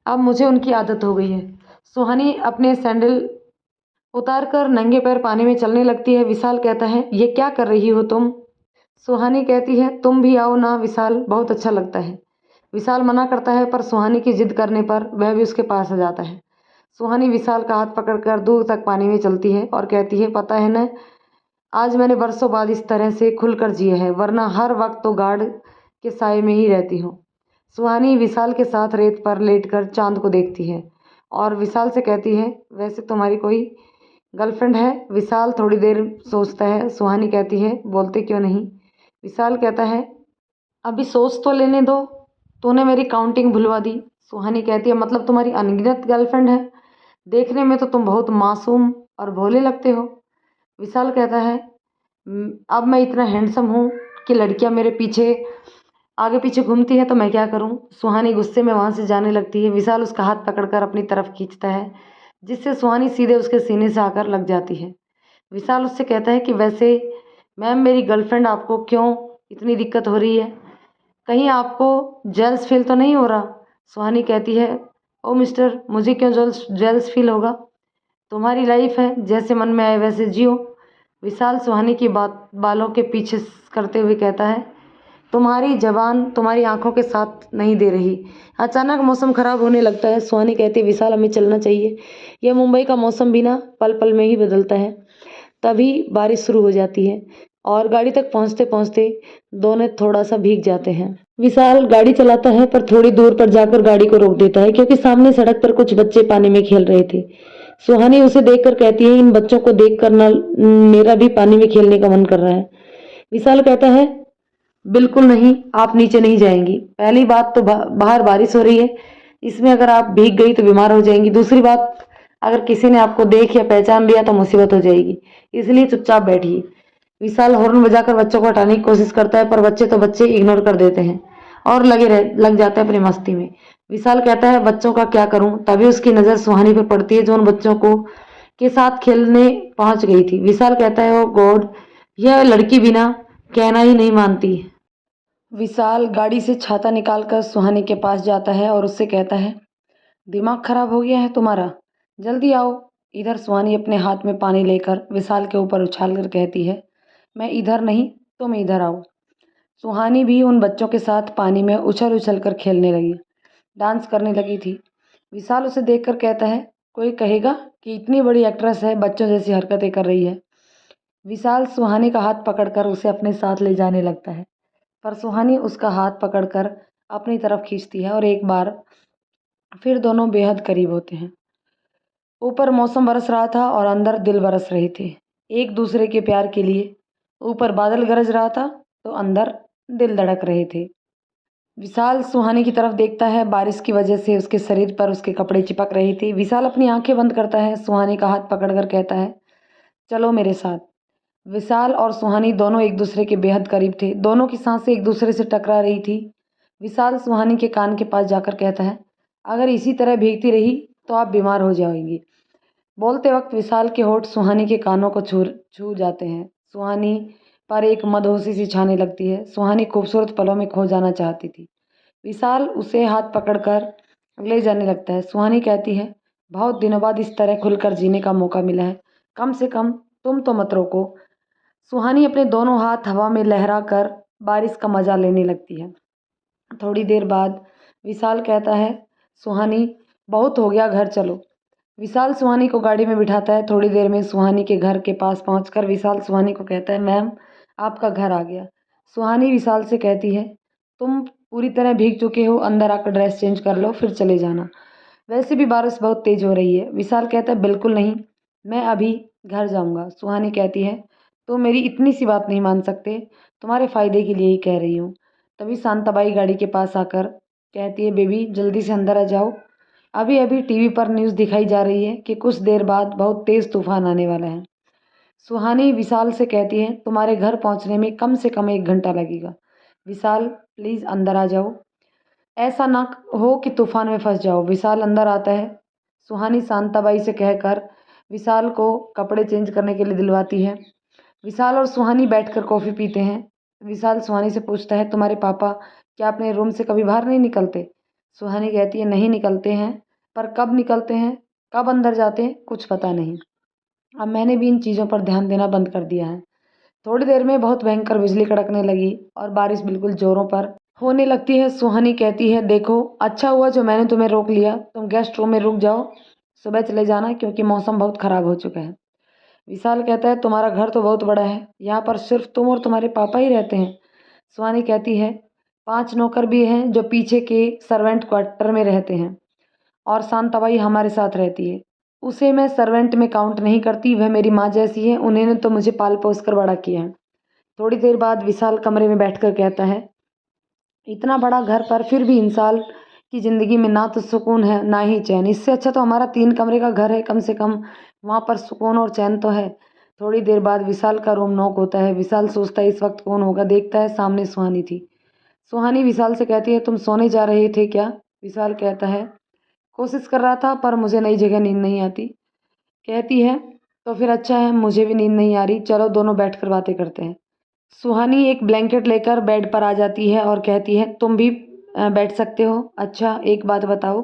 अब मुझे उनकी आदत हो गई है। सुहानी अपने सैंडल उतार कर नंगे पैर पानी में चलने लगती है। विशाल कहता है ये क्या कर रही हो तुम? सुहानी कहती है तुम भी आओ ना विशाल, बहुत अच्छा लगता है। विशाल मना करता है पर सुहानी की जिद करने पर वह भी उसके पास आ जाता है। सुहानी विशाल का हाथ पकड़कर दूर तक पानी में चलती है और कहती है पता है न, आज मैंने बरसों बाद इस तरह से खुलकर जिया है, वरना हर वक्त तो गार्ड के साए में ही रहती हूँ। सुहानी विशाल के साथ रेत पर लेटकर चांद को देखती है और विशाल से कहती है वैसे तुम्हारी कोई गर्लफ्रेंड है? विशाल थोड़ी देर सोचता है। सुहानी कहती है बोलते क्यों नहीं? विशाल कहता है अभी सोच तो लेने दो, तूने मेरी काउंटिंग भुलवा दी। सुहानी कहती है मतलब तुम्हारी अनगिनत गर्लफ्रेंड है? देखने में तो तुम बहुत मासूम और भोले लगते हो। विशाल कहता है अब मैं इतना हैंडसम हूँ कि लड़कियां मेरे पीछे आगे पीछे घूमती है तो मैं क्या करूं। सुहानी गुस्से में वहां से जाने लगती है। विशाल उसका हाथ पकड़कर अपनी तरफ खींचता है, जिससे सुहानी सीधे उसके सीने से आकर लग जाती है। विशाल उससे कहता है कि वैसे मैम, मेरी गर्लफ्रेंड, आपको क्यों इतनी दिक्कत हो रही है? कहीं आपको जेल्स फील तो नहीं हो रहा? सुहानी कहती है, ओ मिस्टर, मुझे क्यों जेल्स जेल्स फील होगा? तुम्हारी लाइफ है, जैसे मन में आए वैसे जियो। विशाल सुहानी की बालों के पीछे करते हुए कहता है, तुम्हारी जबान तुम्हारी आंखों के साथ नहीं दे रही। अचानक मौसम खराब होने लगता है। सुहानी कहती है, विशाल, हमें चलना चाहिए। यह मुंबई का मौसम भी ना पल पल में ही बदलता है। तभी बारिश शुरू हो जाती है और गाड़ी तक पहुंचते पहुंचते दोनों थोड़ा सा भीग जाते हैं। विशाल गाड़ी चलाता है पर थोड़ी दूर पर जाकर गाड़ी को रोक देता है, क्योंकि सामने सड़क पर कुछ बच्चे पानी में खेल रहे थे। सुहानी उसे देखकर कहती है, इन बच्चों को देखकर ना मेरा भी पानी में खेलने का मन कर रहा है। विशाल कहता है, बिल्कुल नहीं, आप नीचे नहीं जाएंगी। पहली बात तो बाहर बारिश हो रही है, इसमें अगर आप भीग गई तो बीमार हो जाएंगी। दूसरी बात, अगर किसी ने आपको देख या पहचान लिया तो मुसीबत हो जाएगी, इसलिए चुपचाप बैठिए। विशाल हॉर्न बजाकर बच्चों को हटाने की कोशिश करता है, पर बच्चे इग्नोर कर देते हैं और लग जाते हैं अपनी मस्ती में। विशाल कहता है, बच्चों का क्या करूं? तभी उसकी नज़र सुहानी पर पड़ती है, जो उन बच्चों को के साथ खेलने पहुंच गई थी। विशाल कहता है, ओ गॉड, यह लड़की बिना कहना ही नहीं मानती। विशाल गाड़ी से छाता निकालकर सुहानी के पास जाता है और उससे कहता है, दिमाग खराब हो गया है तुम्हारा? जल्दी आओ इधर। सुहानी अपने हाथ में पानी लेकर विशाल के ऊपर उछाल कर कहती है, मैं इधर नहीं, तुम इधर आओ। सुहानी भी उन बच्चों के साथ पानी में उछल उछल कर खेलने लगी, डांस करने लगी थी। विशाल उसे देखकर कहता है, कोई कहेगा कि इतनी बड़ी एक्ट्रेस है, बच्चों जैसी हरकतें कर रही है। विशाल सुहानी का हाथ पकड़कर उसे अपने साथ ले जाने लगता है, पर सुहानी उसका हाथ पकड़कर अपनी तरफ खींचती है और एक बार फिर दोनों बेहद करीब होते हैं। ऊपर मौसम बरस रहा था और अंदर दिल बरस रहे थे एक दूसरे के प्यार के लिए। ऊपर बादल गरज रहा था तो अंदर दिल धड़क रहे थे। विशाल सुहानी की तरफ देखता है, बारिश की वजह से उसके शरीर पर उसके कपड़े चिपक रहे थे। विशाल अपनी आंखें बंद करता है, सुहानी का हाथ पकड़कर कहता है, चलो मेरे साथ। विशाल और सुहानी दोनों एक दूसरे के बेहद करीब थे, दोनों की सांसें एक दूसरे से टकरा रही थी। विशाल सुहानी के कान के पास जाकर कहता है, अगर इसी तरह भीगती रही तो आप बीमार हो जाएंगी। बोलते वक्त विशाल के होठ सुहानी के कानों को छू छू जाते हैं। सुहानी पर एक मदहोशी सी छाने लगती है। सुहानी खूबसूरत पलों में खो जाना चाहती थी। विशाल उसे हाथ पकड़कर ले जाने लगता है। सुहानी कहती है, बहुत दिनों बाद इस तरह खुलकर जीने का मौका मिला है, कम से कम तुम तो मत रोको। सुहानी अपने दोनों हाथ हवा में लहरा कर बारिश का मजा लेने लगती है। थोड़ी देर बाद विशाल कहता है, सुहानी, बहुत हो गया, घर चलो। विशाल सुहानी को गाड़ी में बिठाता है। थोड़ी देर में सुहानी के घर के पास पहुंचकर विशाल सुहानी को कहता है, मैम, आपका घर आ गया। सुहानी विशाल से कहती है, तुम पूरी तरह भीग चुके हो, अंदर आकर ड्रेस चेंज कर लो फिर चले जाना, वैसे भी बारिश बहुत तेज हो रही है। विशाल कहता है, बिल्कुल नहीं, मैं अभी घर जाऊंगा। सुहानी कहती है, तो मेरी इतनी सी बात नहीं मान सकते, तुम्हारे फ़ायदे के लिए ही कह रही हूँ। तभी शांताबाई गाड़ी के पास आकर कहती है, बेबी जल्दी से अंदर आ जाओ, अभी अभी टीवी पर न्यूज़ दिखाई जा रही है कि कुछ देर बाद बहुत तेज़ तूफान आने वाला है। सुहानी विशाल से कहती है, तुम्हारे घर पहुंचने में कम से कम 1 घंटा लगेगा। विशाल, प्लीज़ अंदर आ जाओ, ऐसा ना हो कि तूफान में फंस जाओ। विशाल अंदर आता है। सुहानी शांताबाई से कहकर विशाल को कपड़े चेंज करने के लिए दिलवाती है। विशाल और सुहानी बैठकर कॉफ़ी पीते हैं। विशाल सुहानी से पूछता है, तुम्हारे पापा क्या अपने रूम से कभी बाहर नहीं निकलते? सुहानी कहती है, नहीं निकलते हैं, पर कब निकलते हैं, कब अंदर जाते हैं, कुछ पता नहीं। अब मैंने भी इन चीज़ों पर ध्यान देना बंद कर दिया है। थोड़ी देर में बहुत भयंकर बिजली कड़कने लगी और बारिश बिल्कुल जोरों पर होने लगती है। सुहानी कहती है, देखो, अच्छा हुआ जो मैंने तुम्हें रोक लिया, तुम गेस्ट रूम में रुक जाओ, सुबह चले जाना, क्योंकि मौसम बहुत ख़राब हो चुका है। विशाल कहता है, तुम्हारा घर तो बहुत बड़ा है, यहाँ पर सिर्फ तुम और तुम्हारे पापा ही रहते हैं? सुहानी कहती है, 5 नौकर भी हैं जो पीछे के सर्वेंट क्वार्टर में रहते हैं, और शांताबाई हमारे साथ रहती है। उसे मैं सर्वेंट में काउंट नहीं करती, वह मेरी माँ जैसी है, उन्होंने तो मुझे पाल पोस कर बड़ा किया है। थोड़ी देर बाद विशाल कमरे में बैठकर कहता है, इतना बड़ा घर पर फिर भी इंसान की ज़िंदगी में ना तो सुकून है ना ही चैन। इससे अच्छा तो हमारा 3 कमरे का घर है, कम से कम वहाँ पर सुकून और चैन तो है। थोड़ी देर बाद विशाल का रूम नॉक होता है। विशाल सोचता है इस वक्त कौन होगा, देखता है सामने सुहानी थी। सुहानी विशाल से कहती है, तुम सोने जा रहे थे क्या? विशाल कहता है, कोशिश कर रहा था पर मुझे नई जगह नींद नहीं आती। कहती है, तो फिर अच्छा है, मुझे भी नींद नहीं आ रही, चलो दोनों बैठकर बातें करते हैं। सुहानी एक ब्लैंकेट लेकर बेड पर आ जाती है और कहती है, तुम भी बैठ सकते हो। अच्छा एक बात बताओ,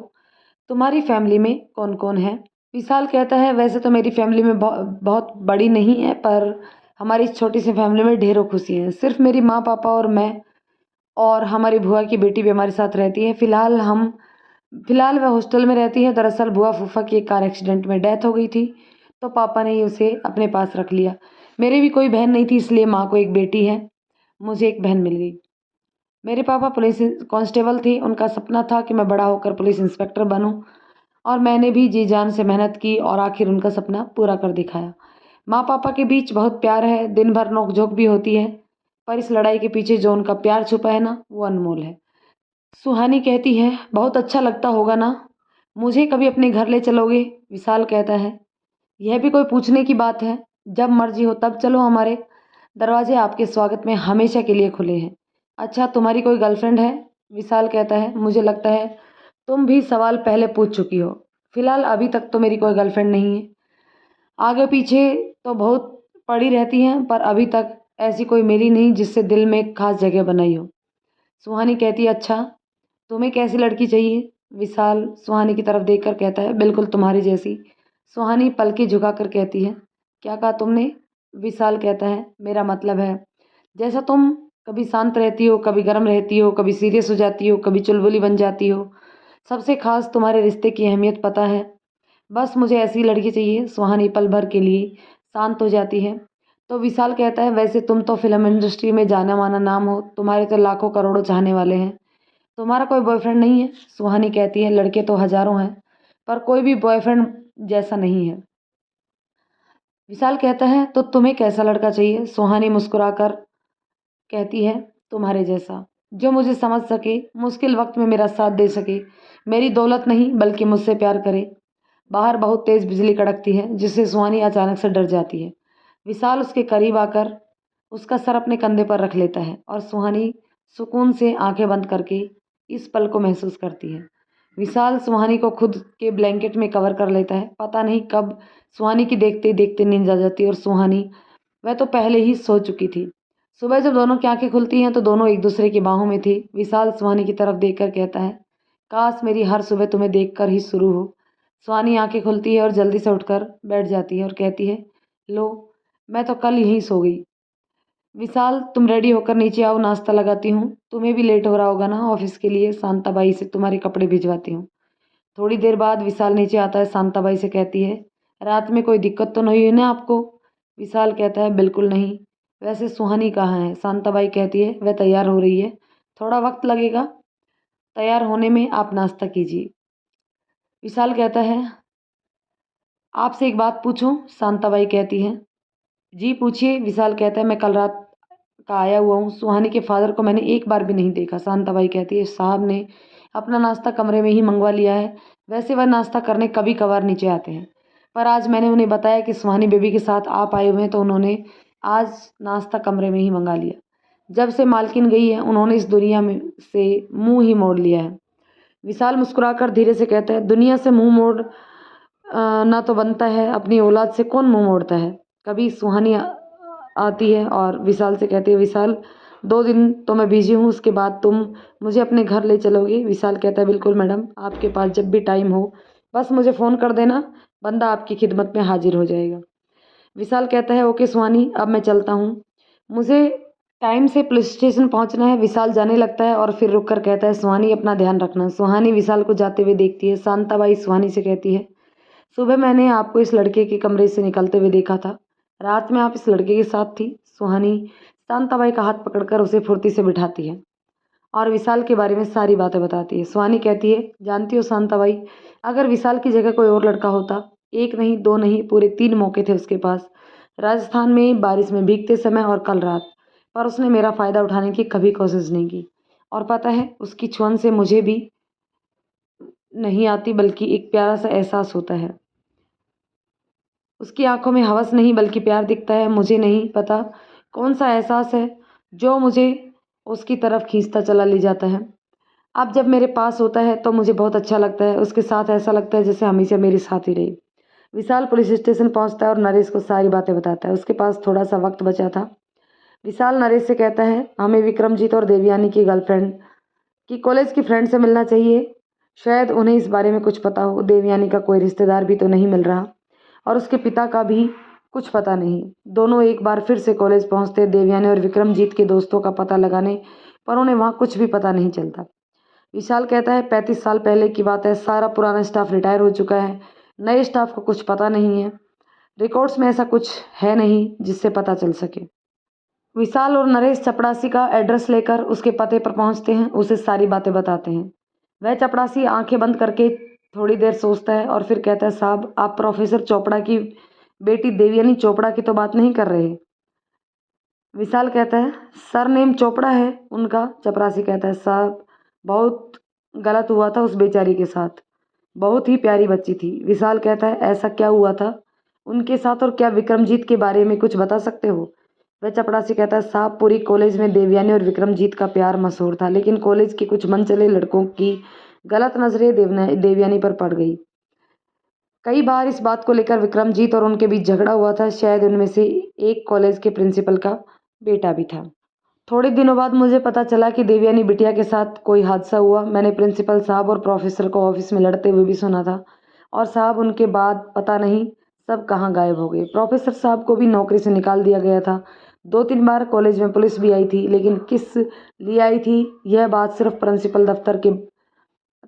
तुम्हारी फैमिली में कौन कौन है? विशाल कहता है, वैसे तो मेरी फैमिली में बहुत बड़ी नहीं है, पर हमारी इस छोटी सी फैमिली में ढेरों खुशी हैं। सिर्फ मेरी माँ पापा और मैं और हमारी बुआ की बेटी भी हमारे साथ रहती है। फिलहाल वह हॉस्टल में रहती है। दरअसल बुआ फूफा की एक कार एक्सीडेंट में डेथ हो गई थी, तो पापा ने ही उसे अपने पास रख लिया। मेरी भी कोई बहन नहीं थी, इसलिए माँ को एक बेटी है, मुझे एक बहन मिल गई। मेरे पापा पुलिस कांस्टेबल थे, उनका सपना था कि मैं बड़ा होकर पुलिस इंस्पेक्टर बनूं, और मैंने भी जी जान से मेहनत की और आखिर उनका सपना पूरा कर दिखाया। माँ पापा के बीच बहुत प्यार है, दिन भर नोक-झोंक भी होती है, पर इस लड़ाई के पीछे जो उनका प्यार छुपा है ना, वो अनमोल है। सुहानी कहती है, बहुत अच्छा लगता होगा ना, मुझे कभी अपने घर ले चलोगे? विशाल कहता है, यह भी कोई पूछने की बात है, जब मर्जी हो तब चलो, हमारे दरवाजे आपके स्वागत में हमेशा के लिए खुले हैं। अच्छा तुम्हारी कोई गर्लफ्रेंड है? विशाल कहता है, मुझे लगता है तुम भी सवाल पहले पूछ चुकी हो। फिलहाल अभी तक तो मेरी कोई गर्लफ्रेंड नहीं है, आगे पीछे तो बहुत पड़ी रहती हैं, पर अभी तक ऐसी कोई मिली नहीं जिससे दिल में खास जगह बनाई हो। सुहानी कहती है, अच्छा तुम्हें कैसी लड़की चाहिए? विशाल सुहानी की तरफ देखकर कहता है, बिल्कुल तुम्हारी जैसी। सुहानी पलकें झुकाकर कहती है, क्या कहा तुमने? विशाल कहता है, मेरा मतलब है जैसा तुम, कभी शांत रहती हो, कभी गर्म रहती हो, कभी सीरियस हो जाती हो, कभी चुलबुली बन जाती हो। सबसे खास तुम्हारे रिश्ते की अहमियत पता है। बस मुझे ऐसी लड़की चाहिए। सुहानी पल भर के लिए शांत हो जाती है। तो विशाल कहता है, वैसे तुम तो फिल्म इंडस्ट्री में जाना माना नाम हो, तुम्हारे तो लाखों करोड़ों चाहने वाले हैं, तुम्हारा कोई बॉयफ्रेंड नहीं है? सुहानी कहती है, लड़के तो हजारों हैं, पर कोई भी बॉयफ्रेंड जैसा नहीं है। विशाल कहता है, तो तुम्हें कैसा लड़का चाहिए? सुहानी मुस्कुराकर कहती है, तुम्हारे जैसा, जो मुझे समझ सके, मुश्किल वक्त में मेरा साथ दे सके, मेरी दौलत नहीं बल्कि मुझसे प्यार करे। बाहर बहुत तेज बिजली कड़कती है, जिससे सुहानी अचानक से डर जाती है। विशाल उसके करीब आकर उसका सर अपने कंधे पर रख लेता है और सुहानी सुकून से आंखें बंद करके इस पल को महसूस करती है। विशाल सुहानी को खुद के ब्लैंकेट में कवर कर लेता है। पता नहीं कब सुहानी की देखते देखते नींद आ जाती है, और सुहानी, वह तो पहले ही सो चुकी थी। सुबह जब दोनों की आंखें खुलती हैं तो दोनों एक दूसरे की बाहों में थे। विशाल सुहानी की तरफ देखकर कहता है, काश मेरी हर सुबह तुम्हें देखकर ही शुरू हो। सुहानी आंखें खुलती है और जल्दी से उठकर बैठ जाती है और कहती है, लो, मैं तो कल यहीं सो गई। विशाल, तुम रेडी होकर नीचे आओ, नाश्ता लगाती हूँ, तुम्हें भी लेट हो रहा होगा ना ऑफिस के लिए, शांताबाई से तुम्हारे कपड़े भिजवाती हूँ। थोड़ी देर बाद विशाल नीचे आता है। शांताबाई से कहती है, रात में कोई दिक्कत तो नहीं हुई ना आपको? विशाल कहता है, बिल्कुल नहीं। वैसे सुहानी कहाँ है? शांताबाई कहती है, वह तैयार हो रही है, थोड़ा वक्त लगेगा तैयार होने में, आप नाश्ता कीजिए। विशाल कहता है, आपसे एक बात पूछूं? शांताबाई कहती है, जी पूछिए। विशाल कहता है, मैं कल रात का आया हुआ हूँ, सुहानी के फादर को मैंने एक बार भी नहीं देखा। शांताबाई कहती है, साहब ने अपना नाश्ता कमरे में ही मंगवा लिया है, वैसे वह नाश्ता करने कभी कभार नीचे आते हैं, पर आज मैंने उन्हें बताया कि सुहानी बेबी के साथ आप आए हुए हैं, तो उन्होंने आज नाश्ता कमरे में ही मंगा लिया। जब से मालकिन गई है, उन्होंने इस दुनिया में से मुंह ही मोड़ लिया है। विशाल मुस्कुराकर धीरे से कहता है, दुनिया से मुंह मोड़ ना तो बनता है, अपनी औलाद से कौन मुंह मोड़ता है? कभी सुहानी आती है और विशाल से कहती है, विशाल 2 दिन तो मैं बिजी हूँ, उसके बाद तुम मुझे अपने घर ले चलोगे? विशाल कहता है, बिल्कुल मैडम, आपके पास जब भी टाइम हो बस मुझे फ़ोन कर देना, बंदा आपकी खिदमत में हाजिर हो जाएगा। विशाल कहता है, ओके सुहानी, अब मैं चलता हूँ, मुझे टाइम से पुलिस स्टेशन पहुँचना है। विशाल जाने लगता है और फिर रुक कर कहता है, सुहानी अपना ध्यान रखना। सुहानी विशाल को जाते हुए देखती है। शांताबाई सुहानी से कहती है, सुबह मैंने आपको इस लड़के के कमरे से निकलते हुए देखा था, रात में आप इस लड़के के साथ थी? सुहानी शांताबाई का हाथ पकड़कर उसे फुर्ती से बिठाती है और विशाल के बारे में सारी बातें बताती है। सुहानी कहती है, जानती हो शांताबाई, अगर विशाल की जगह कोई और लड़का होता, एक नहीं दो नहीं पूरे 3 मौके थे उसके पास, राजस्थान में बारिश में भीगते समय और कल रात, पर उसने मेरा फ़ायदा उठाने की कभी कोशिश नहीं की। और पता है, उसकी छुअन से मुझे भी नहीं आती बल्कि एक प्यारा सा एहसास होता है। उसकी आंखों में हवस नहीं बल्कि प्यार दिखता है। मुझे नहीं पता कौन सा एहसास है जो मुझे उसकी तरफ खींचता चला ले जाता है। अब जब मेरे पास होता है तो मुझे बहुत अच्छा लगता है। उसके साथ ऐसा लगता है जैसे हमेशा मेरे साथ ही रहे। विशाल पुलिस स्टेशन पहुंचता है और नरेश को सारी बातें बताता है। उसके पास थोड़ा सा वक्त बचा था। विशाल नरेश से कहता है, हमें विक्रमजीत और देवयानी की गर्लफ्रेंड की कॉलेज की फ्रेंड से मिलना चाहिए। शायद उन्हें इस बारे में कुछ पता हो। देवयानी का कोई रिश्तेदार भी तो नहीं मिल रहा और उसके पिता का भी कुछ पता नहीं। दोनों एक बार फिर से कॉलेज पहुंचते देवयानी और विक्रमजीत के दोस्तों का पता लगाने, पर उन्हें वहाँ कुछ भी पता नहीं चलता। विशाल कहता है, 35 साल पहले की बात है। सारा पुराना स्टाफ रिटायर हो चुका है। नए स्टाफ को कुछ पता नहीं है। रिकॉर्ड्स में ऐसा कुछ है नहीं जिससे पता चल सके। विशाल और नरेश चपड़ासी का एड्रेस लेकर उसके पते पर पहुंचते हैं। उसे सारी बातें बताते हैं। वह चपड़ासी आंखें बंद करके थोड़ी देर सोचता है और फिर कहता है, साहब आप प्रोफेसर चोपड़ा की बेटी देवयानी चोपड़ा की तो बात नहीं कर रहे? विशाल कहता है, सर नेम चोपड़ा है उनका। चपरासी कहता है, साहब बहुत गलत हुआ था उस बेचारी के साथ। बहुत ही प्यारी बच्ची थी। विशाल कहता है, ऐसा क्या हुआ था उनके साथ और क्या विक्रमजीत के बारे में कुछ बता सकते हो? वह चपरासी कहता है, साहब पूरी कॉलेज में देवयानी और विक्रमजीत का प्यार मशहूर था, लेकिन कॉलेज के कुछ मनचले लड़कों की गलत नजरें देवयानी पर पड़ गई। कई बार इस बात को लेकर विक्रमजीत और उनके बीच झगड़ा हुआ था। शायद उनमें से एक कॉलेज के प्रिंसिपल का बेटा भी था। थोड़े दिनों बाद मुझे पता चला कि देवयानी बिटिया के साथ कोई हादसा हुआ। मैंने प्रिंसिपल साहब और प्रोफेसर को ऑफिस में लड़ते हुए भी सुना था। और साहब उनके बाद पता नहीं सब कहाँ गायब हो गए। प्रोफेसर साहब को भी नौकरी से निकाल दिया गया था। 2-3 बार कॉलेज में पुलिस भी आई थी, लेकिन किस लिए आई थी यह बात सिर्फ प्रिंसिपल दफ्तर के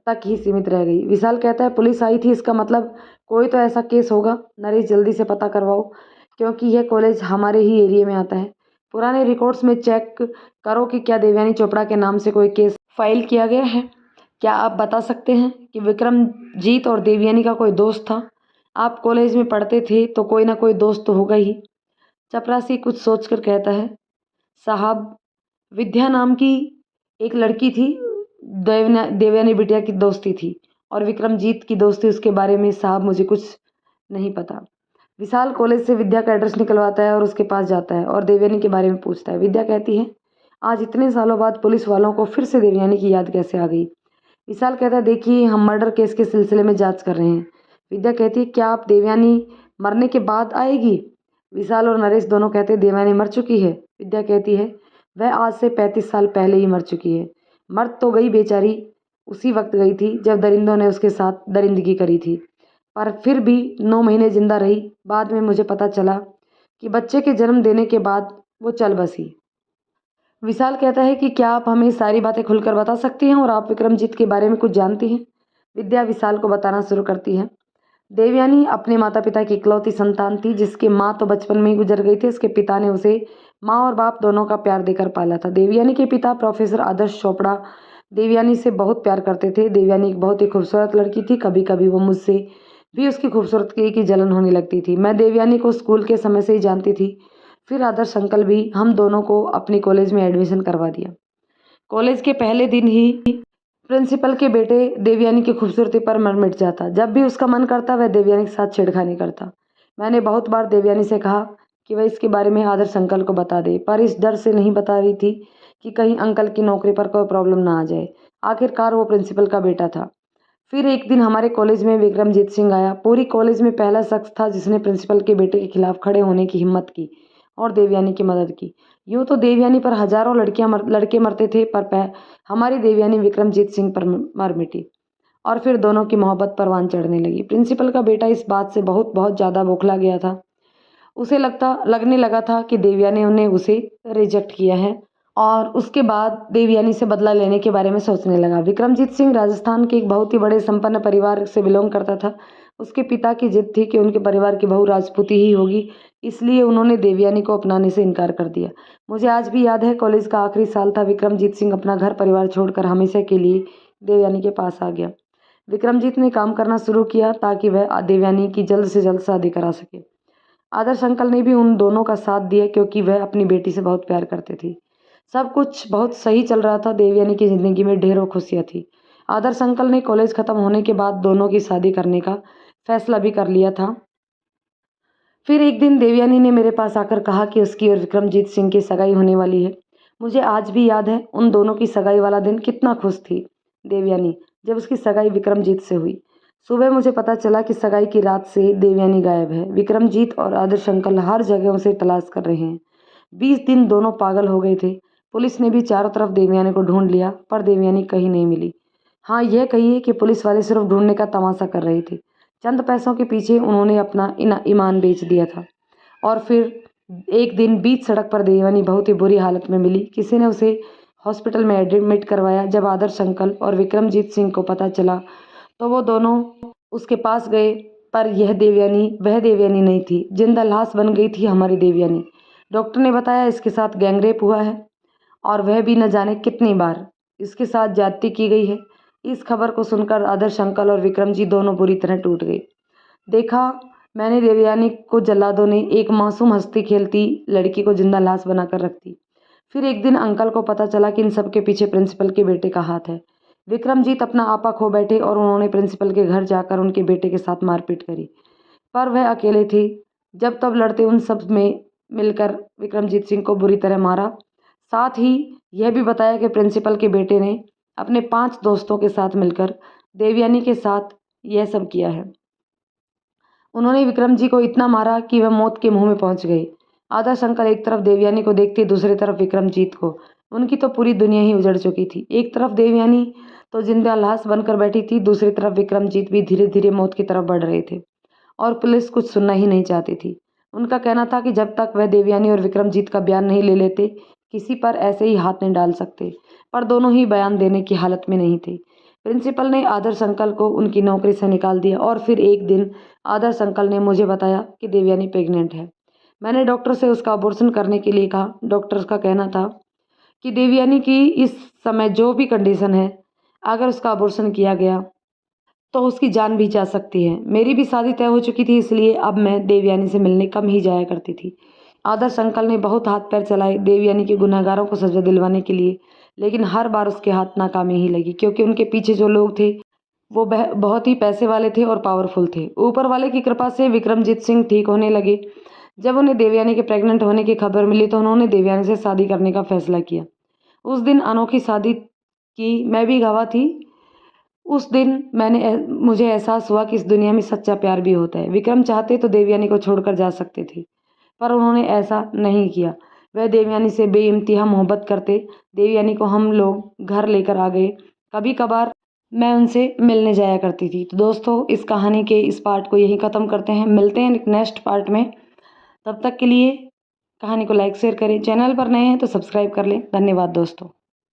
तक ही सीमित रह गई। विशाल कहता है, पुलिस आई थी इसका मतलब कोई तो ऐसा केस होगा। नरेश जल्दी से पता करवाओ, क्योंकि यह कॉलेज हमारे ही एरिया में आता है। पुराने रिकॉर्ड्स में चेक करो कि क्या देवयानी चोपड़ा के नाम से कोई केस फाइल किया गया है। क्या आप बता सकते हैं कि विक्रमजीत और देवयानी का कोई दोस्त था? आप कॉलेज में पढ़ते थे तो कोई ना कोई दोस्त तो होगा ही। चपरासी कुछ सोचकर कहता है, साहब विद्या नाम की एक लड़की थी। देवयानी बिटिया की दोस्ती थी और विक्रमजीत की दोस्ती, उसके बारे में साहब मुझे कुछ नहीं पता। विशाल कॉलेज से विद्या का एड्रेस निकलवाता है और उसके पास जाता है और देवयानी के बारे में पूछता है। विद्या कहती है, आज इतने सालों बाद पुलिस वालों को फिर से देवयानी की याद कैसे आ गई? विशाल कहता है, देखिए हम मर्डर केस के सिलसिले में जांच कर रहे हैं। विद्या कहती है, क्या आप देवयानी मरने के बाद आएगी? विशाल और नरेश दोनों कहते हैं, देवयानी मर चुकी है। विद्या कहती है, वह आज से 35 साल पहले ही मर चुकी है। मर तो गई बेचारी, उसी वक्त गई थी जब दरिंदों ने उसके साथ दरिंदगी करी थी, पर फिर भी 9 महीने जिंदा रही। बाद में मुझे पता चला कि बच्चे के जन्म देने के बाद वो चल बसी। विशाल कहता है कि क्या आप हमें सारी बातें खुलकर बता सकती हैं और आप विक्रमजीत के बारे में कुछ जानती हैं? विद्या विशाल को बताना शुरू करती है। देवयानी अपने माता पिता की इकलौती संतान थी, जिसकी माँ तो बचपन में ही गुजर गई थी। उसके पिता ने उसे माँ और बाप दोनों का प्यार देकर पाला था। देवयानी के पिता प्रोफेसर आदर्श चोपड़ा देवयानी से बहुत प्यार करते थे। देवयानी एक बहुत ही खूबसूरत लड़की थी। कभी कभी वो मुझसे भी उसकी खूबसूरती की जलन होने लगती थी। मैं देवयानी को स्कूल के समय से ही जानती थी। फिर आदर्श अंकल भी हम दोनों को अपनी कॉलेज में एडमिशन करवा दिया। कॉलेज के पहले दिन ही प्रिंसिपल के बेटे देवयानी की खूबसूरती पर मर मिट जाता। जब भी उसका मन करता वह देवयानी के साथ छेड़खानी करता। मैंने बहुत बार देवयानी से कहा कि वह इसके बारे में आदर्श अंकल को बता दे, पर इस डर से नहीं बता रही थी कि कहीं अंकल की नौकरी पर कोई प्रॉब्लम ना आ जाए। आखिरकार वो प्रिंसिपल का बेटा था। फिर एक दिन हमारे कॉलेज में विक्रमजीत सिंह आया। पूरी कॉलेज में पहला शख्स था जिसने प्रिंसिपल के बेटे के खिलाफ खड़े होने की हिम्मत की और देवयानी की मदद की। यूँ तो देवयानी पर हजारों लड़के मरते थे, पर हमारी देवयानी विक्रमजीत सिंह पर मर मिटी और फिर दोनों की मोहब्बत परवान चढ़ने लगी। प्रिंसिपल का बेटा इस बात से बहुत बहुत ज़्यादा बौखला गया था। उसे लगने लगा था कि देवयानी ने उसे रिजेक्ट किया है और उसके बाद देवयानी से बदला लेने के बारे में सोचने लगा। विक्रमजीत सिंह राजस्थान के एक बहुत ही बड़े संपन्न परिवार से बिलोंग करता था। उसके पिता की जिद थी कि उनके परिवार की बहू राजपूती ही होगी, इसलिए उन्होंने देवयानी को अपनाने से इनकार कर दिया। मुझे आज भी याद है, कॉलेज का आखिरी साल था। विक्रमजीत सिंह अपना घर परिवार छोड़कर हमेशा के लिए देवयानी के पास आ गया। विक्रमजीत ने काम करना शुरू किया ताकि वह देवयानी की जल्द से जल्द शादी करा सके। आदर्श अंकल ने भी उन दोनों का साथ दिया, क्योंकि वह अपनी बेटी से बहुत प्यार करते थे। सब कुछ बहुत सही चल रहा था। देवयानी की ज़िंदगी में ढेरों खुशियाँ थी। आदर्श अंकल ने कॉलेज ख़त्म होने के बाद दोनों की शादी करने का फैसला भी कर लिया था। फिर एक दिन देवयानी ने मेरे पास आकर कहा कि उसकी और विक्रमजीत सिंह की सगाई होने वाली है। मुझे आज भी याद है उन दोनों की सगाई वाला दिन कितना खुश थी देवयानी जब उसकी सगाई विक्रमजीत से हुई। सुबह मुझे पता चला कि सगाई की रात से देवयानी गायब है। विक्रमजीत और आदर्श अंकल हर जगह उसे तलाश कर रहे हैं। 20 दिन दोनों पागल हो गए थे। पुलिस ने भी चारों तरफ देवयानी को ढूंढ लिया पर देवयानी कहीं नहीं मिली। हाँ, यह कहिए कि पुलिस वाले सिर्फ ढूंढने का तमाशा कर रहे थे। चंद पैसों के पीछे उन्होंने अपना ईमान बेच दिया था। और फिर एक दिन बीच सड़क पर देवयानी बहुत ही बुरी हालत में मिली। किसी ने उसे हॉस्पिटल में एडमिट करवाया। जब आदर्श अंकल और विक्रमजीत सिंह को पता चला तो वो दोनों उसके पास गए, पर यह देवयानी वह देवयानी नहीं थी। जिंदा लाश बन गई थी हमारी देवयानी। डॉक्टर ने बताया इसके साथ गैंगरेप हुआ है और वह भी न जाने कितनी बार इसके साथ ज्यादती की गई है। इस खबर को सुनकर आदर्श अंकल और विक्रमजीत दोनों बुरी तरह टूट गए। देखा मैंने देवयानी को जल्लादों ने एक मासूम हंसती खेलती लड़की को जिंदा लाश बनाकर रख दी। फिर एक दिन अंकल को पता चला कि इन सब के पीछे प्रिंसिपल के बेटे का हाथ है। विक्रमजीत अपना आपा खो बैठे और उन्होंने प्रिंसिपल के घर जाकर उनके बेटे के साथ मारपीट करी, पर वह अकेले थे। जब तब लड़ते उन सब में मिलकर विक्रमजीत सिंह को बुरी तरह मारा। साथ ही यह भी बताया कि प्रिंसिपल के बेटे ने अपने 5 दोस्तों के साथ मिलकर देवयानी के साथ यह सब किया है। उन्होंने विक्रम जी को इतना मारा कि वह मौत के मुंह में पहुंच गए। आदर्श अंकल एक तरफ देवयानी को देखते, दूसरी तरफ विक्रमजीत को। उनकी तो पूरी दुनिया ही उजड़ चुकी थी। एक तरफ देवयानी तो जिंदा लाश बनकर बैठी थी, दूसरी तरफ विक्रमजीत भी धीरे धीरे मौत की तरफ बढ़ रहे थे और पुलिस कुछ सुनना ही नहीं चाहती थी। उनका कहना था कि जब तक वह देवयानी और विक्रमजीत का बयान नहीं ले लेते किसी पर ऐसे ही हाथ नहीं डाल सकते, पर दोनों ही बयान देने की हालत में नहीं थे। प्रिंसिपल ने आदर्श अंकल को उनकी नौकरी से निकाल दिया और फिर एक दिन आदर्श अंकल ने मुझे बताया कि देवयानी प्रेग्नेंट है। मैंने डॉक्टर से उसका अबॉर्शन करने के लिए कहा। डॉक्टर का कहना था कि देवयानी की इस समय जो भी कंडीशन है, अगर उसका अबॉर्शन किया गया तो उसकी जान भी जा सकती है। मेरी भी शादी तय हो चुकी थी, इसलिए अब मैं देवयानी से मिलने कम ही जाया करती थी। आदर्श अंकल ने बहुत हाथ पैर चलाए देवयानी के गुनहगारों को सजा दिलवाने के लिए, लेकिन हर बार उसके हाथ नाकामी ही लगी, क्योंकि उनके पीछे जो लोग थे वो बहुत ही पैसे वाले थे और पावरफुल थे। ऊपर वाले की कृपा से विक्रमजीत सिंह ठीक होने लगे। जब उन्हें देवयानी के प्रेग्नेंट होने की खबर मिली तो उन्होंने देवयानी से शादी करने का फैसला किया। उस दिन अनोखी शादी की मैं भी गवाह थी। उस दिन मुझे एहसास हुआ कि इस दुनिया में सच्चा प्यार भी होता है। विक्रम चाहते तो देवयानी को छोड़कर जा सकते थे, पर उन्होंने ऐसा नहीं किया। वह देवयानी से बेइंतहा मोहब्बत करते। देवयानी को हम लोग घर लेकर आ गए। कभी कभार मैं उनसे मिलने जाया करती थी। तो दोस्तों, इस कहानी के इस पार्ट को यहीं ख़त्म करते हैं। मिलते हैं नेक्स्ट पार्ट में। तब तक के लिए कहानी को लाइक शेयर करें। चैनल पर नए हैं तो सब्सक्राइब कर लें। धन्यवाद दोस्तों।